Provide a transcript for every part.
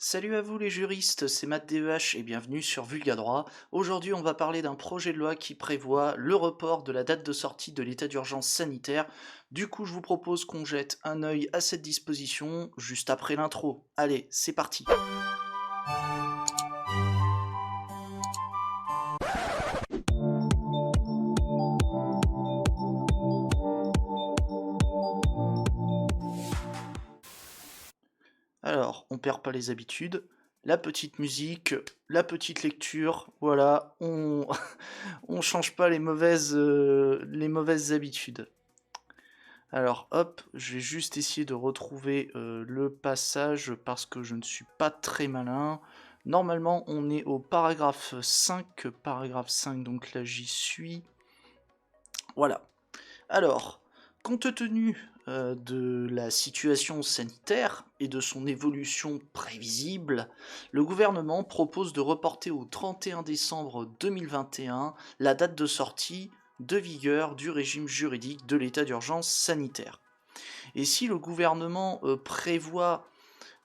Salut à vous les juristes, c'est Matt DEH et bienvenue sur Vulgadroit. Aujourd'hui on va parler d'un projet de loi qui prévoit le report de la date de sortie de l'état d'urgence sanitaire. Du coup je vous propose qu'on jette un œil à cette disposition juste après l'intro. Allez, c'est parti. Alors, on perd pas les habitudes. La petite musique, la petite lecture, voilà, on change pas les mauvaises habitudes. Alors hop, je vais juste essayer de retrouver le passage parce que je ne suis pas très malin. Normalement, on est au paragraphe 5, donc là j'y suis. Voilà. Alors, compte tenu de la situation sanitaire et de son évolution prévisible, le gouvernement propose de reporter au 31 décembre 2021 la date de sortie de vigueur du régime juridique de l'état d'urgence sanitaire. Et si le gouvernement prévoit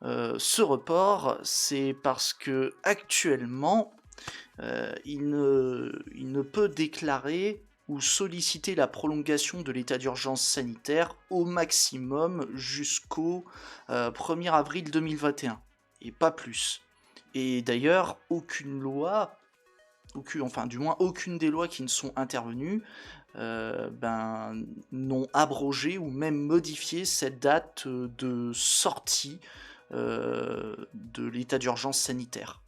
ce report, c'est parce que actuellement, il ne peut déclarer ou solliciter la prolongation de l'état d'urgence sanitaire au maximum jusqu'au 1er avril 2021, et pas plus. Et d'ailleurs, aucune loi, enfin du moins aucune des lois qui ne sont intervenues, n'ont abrogé ou même modifié cette date de sortie de l'état d'urgence sanitaire.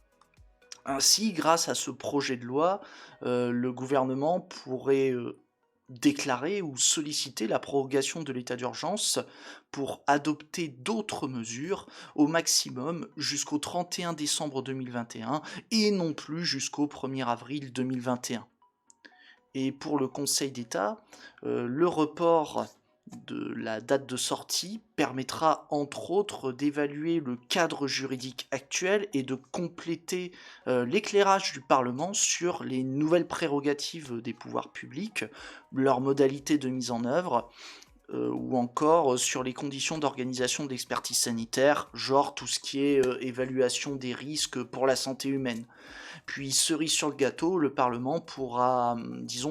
Ainsi, grâce à ce projet de loi, le gouvernement pourrait déclarer ou solliciter la prorogation de l'état d'urgence pour adopter d'autres mesures au maximum jusqu'au 31 décembre 2021 et non plus jusqu'au 1er avril 2021. Et pour le Conseil d'État, le report de la date de sortie permettra entre autres d'évaluer le cadre juridique actuel et de compléter l'éclairage du Parlement sur les nouvelles prérogatives des pouvoirs publics, leurs modalités de mise en œuvre, ou encore sur les conditions d'organisation de l'expertise sanitaire, genre tout ce qui est évaluation des risques pour la santé humaine. Puis cerise sur le gâteau, le Parlement pourra,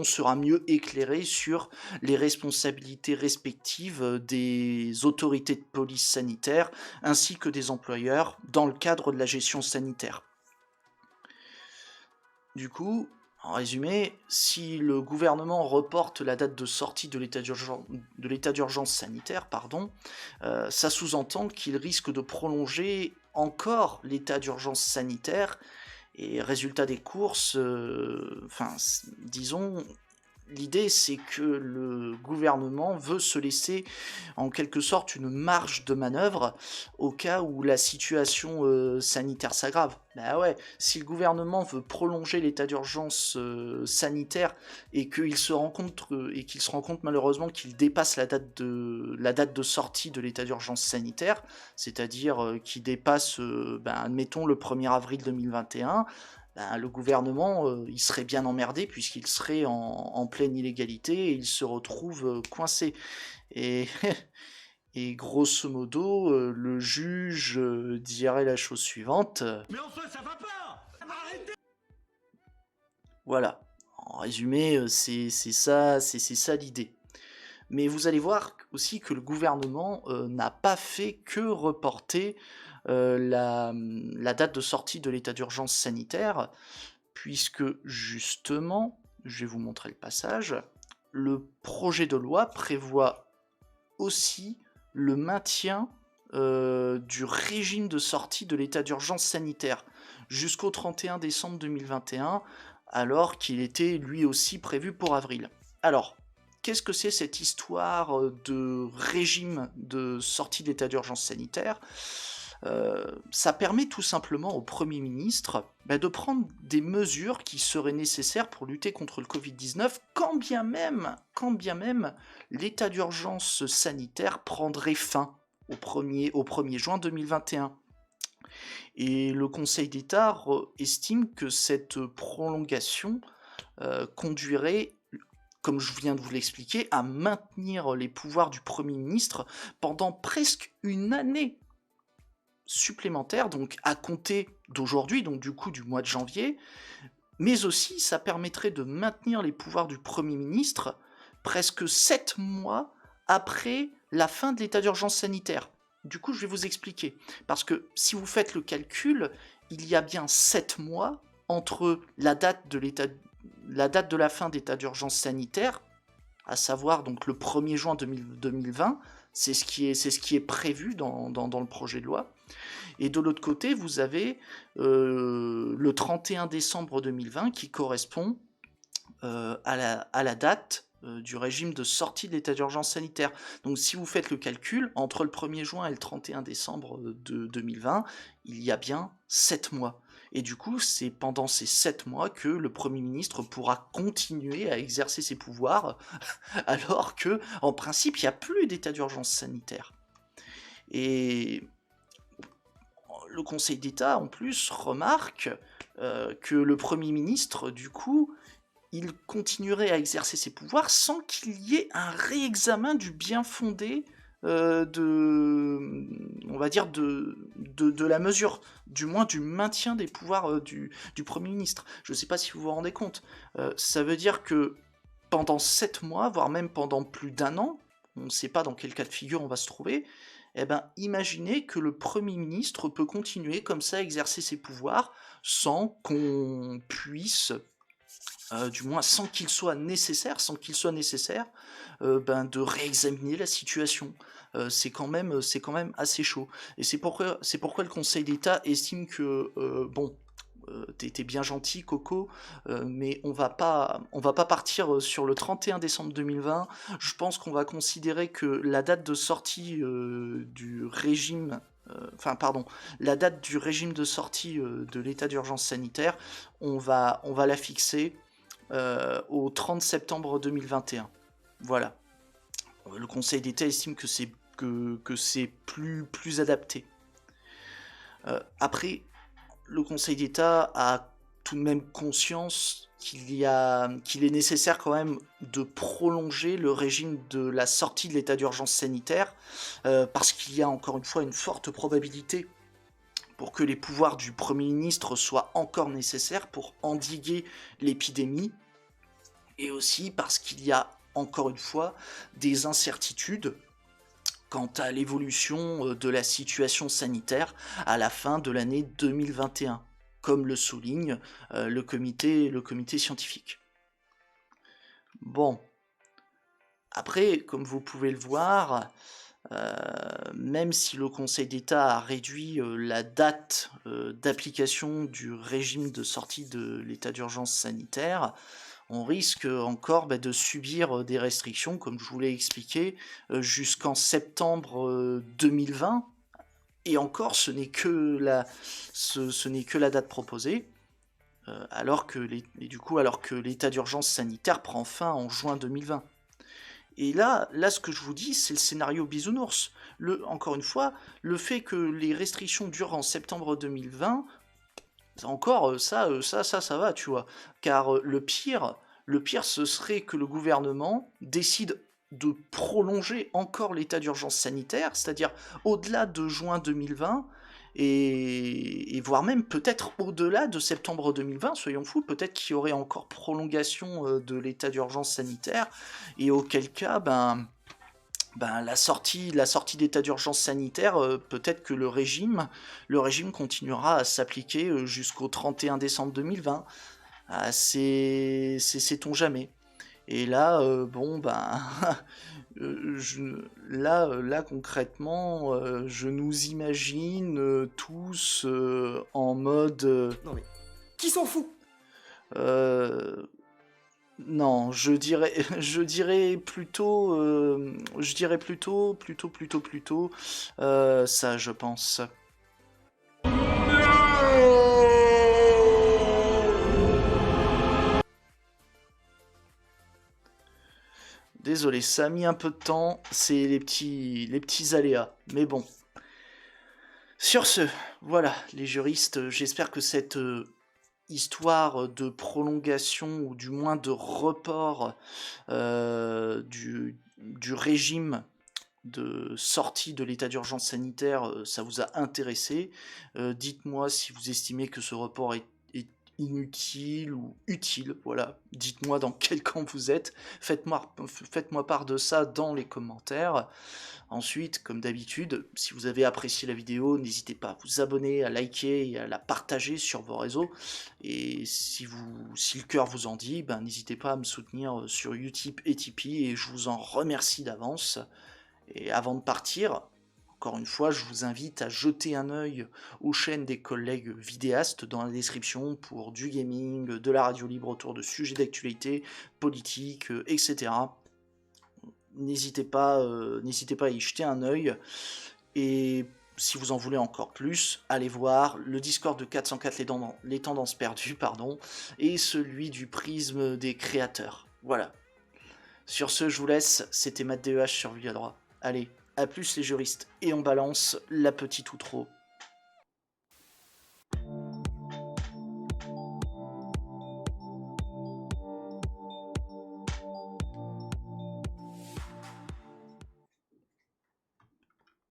sera mieux éclairé sur les responsabilités respectives des autorités de police sanitaire ainsi que des employeurs dans le cadre de la gestion sanitaire. Du coup, en résumé, si le gouvernement reporte la date de sortie de l'état d'urgence sanitaire, ça sous-entend qu'il risque de prolonger encore l'état d'urgence sanitaire. Et résultat des courses, disons, l'idée c'est que le gouvernement veut se laisser en quelque sorte une marge de manœuvre au cas où la situation sanitaire s'aggrave. Bah ouais, si le gouvernement veut prolonger l'état d'urgence sanitaire et qu'il se rend compte malheureusement qu'il dépasse la date de sortie de l'état d'urgence sanitaire, c'est-à-dire qu'il dépasse, admettons, le 1er avril 2021, le gouvernement, il serait bien emmerdé puisqu'il serait en pleine illégalité et il se retrouve coincé. Et, et grosso modo, le juge dirait la chose suivante. Mais enfin, ça va pas. Arrêtez. Voilà. En résumé, c'est ça l'idée. Mais vous allez voir aussi que le gouvernement n'a pas fait que reporter la date de sortie de l'état d'urgence sanitaire, puisque justement, je vais vous montrer le passage, le projet de loi prévoit aussi le maintien du régime de sortie de l'état d'urgence sanitaire jusqu'au 31 décembre 2021, alors qu'il était lui aussi prévu pour avril. Alors, qu'est-ce que c'est cette histoire de régime de sortie de l'état d'urgence sanitaire ? Ça permet tout simplement au Premier ministre de prendre des mesures qui seraient nécessaires pour lutter contre le Covid-19, quand bien même l'état d'urgence sanitaire prendrait fin au 1er juin 2021. Et le Conseil d'État estime que cette prolongation conduirait, comme je viens de vous l'expliquer, à maintenir les pouvoirs du Premier ministre pendant presque une année. supplémentaires, donc à compter d'aujourd'hui, donc du coup du mois de janvier, mais aussi ça permettrait de maintenir les pouvoirs du Premier ministre presque 7 mois après la fin de l'état d'urgence sanitaire. Du coup, je vais vous expliquer. Parce que si vous faites le calcul, il y a bien 7 mois entre la date de la fin d'état d'urgence sanitaire, à savoir donc le 1er juin 2020, c'est ce qui est prévu dans le projet de loi. Et de l'autre côté, vous avez le 31 décembre 2020 qui correspond à la date du régime de sortie de l'état d'urgence sanitaire. Donc si vous faites le calcul, entre le 1er juin et le 31 décembre de 2020, il y a bien 7 mois. Et du coup, c'est pendant ces 7 mois que le Premier ministre pourra continuer à exercer ses pouvoirs, alors que, en principe, il n'y a plus d'état d'urgence sanitaire. Et le Conseil d'État, en plus, remarque que le Premier ministre, du coup, il continuerait à exercer ses pouvoirs sans qu'il y ait un réexamen du bien fondé on va dire, de la mesure, du moins du maintien des pouvoirs du Premier ministre. Je ne sais pas si vous vous rendez compte. Ça veut dire que pendant 7 mois, voire même pendant plus d'1 an, on ne sait pas dans quel cas de figure on va se trouver, eh ben, imaginez que le Premier ministre peut continuer comme ça à exercer ses pouvoirs sans qu'on puisse du moins sans qu'il soit nécessaire, de réexaminer la situation. C'est quand même assez chaud. Et c'est pourquoi le Conseil d'État estime que, t'es bien gentil, Coco, mais on va pas partir sur le 31 décembre 2020. Je pense qu'on va considérer que la date de sortie du régime la date du régime de sortie de l'état d'urgence sanitaire, on va la fixer au 30 septembre 2021. Voilà. Le Conseil d'État estime que c'est plus adapté. Après, le Conseil d'État a tout de même conscience qu'il est nécessaire quand même de prolonger le régime de la sortie de l'état d'urgence sanitaire, parce qu'il y a encore une fois une forte probabilité pour que les pouvoirs du Premier ministre soient encore nécessaires pour endiguer l'épidémie, et aussi parce qu'il y a encore une fois des incertitudes quant à l'évolution de la situation sanitaire à la fin de l'année 2021, comme le souligne le comité scientifique. Bon, après, comme vous pouvez le voir, même si le Conseil d'État a réduit la date d'application du régime de sortie de l'état d'urgence sanitaire, on risque encore de subir des restrictions, comme je vous l'ai expliqué, jusqu'en septembre 2020. Et encore, ce n'est que la date proposée, alors que l'état d'urgence sanitaire prend fin en juin 2020. Et là, ce que je vous dis, c'est le scénario bisounours. Encore une fois, le fait que les restrictions durent en septembre 2020, encore, ça va, tu vois. Car le pire, ce serait que le gouvernement décide de prolonger encore l'état d'urgence sanitaire, c'est-à-dire au-delà de juin 2020, et voire même peut-être au-delà de septembre 2020, soyons fous, peut-être qu'il y aurait encore prolongation de l'état d'urgence sanitaire, et auquel cas, la sortie d'état d'urgence sanitaire, peut-être que le régime continuera à s'appliquer jusqu'au 31 décembre 2020. Ah, sait-on jamais. Et là, là concrètement, je nous imagine tous en mode. Non mais, qui s'en fout? Non, je dirais plutôt, ça, je pense. Désolé, ça a mis un peu de temps, c'est les petits aléas, mais bon. Sur ce, voilà, les juristes, j'espère que cette histoire de prolongation ou du moins de report du régime de sortie de l'état d'urgence sanitaire, ça vous a intéressé. Dites-moi si vous estimez que ce report est inutile ou utile, voilà. Dites-moi dans quel camp vous êtes. Faites-moi part de ça dans les commentaires. Ensuite, comme d'habitude, si vous avez apprécié la vidéo, n'hésitez pas à vous abonner, à liker et à la partager sur vos réseaux. Et si le cœur vous en dit, ben, n'hésitez pas à me soutenir sur Utip et Tipeee, et je vous en remercie d'avance. Et avant de partir, encore une fois, je vous invite à jeter un œil aux chaînes des collègues vidéastes dans la description pour du gaming, de la radio libre autour de sujets d'actualité, politique, etc. N'hésitez pas à y jeter un œil. Et si vous en voulez encore plus, allez voir le Discord de 404 les tendances perdues, pardon, et celui du prisme des créateurs. Voilà. Sur ce, je vous laisse. C'était Matt DEH sur Vulga Droit. Allez, à plus les juristes. Et on balance la petite outro.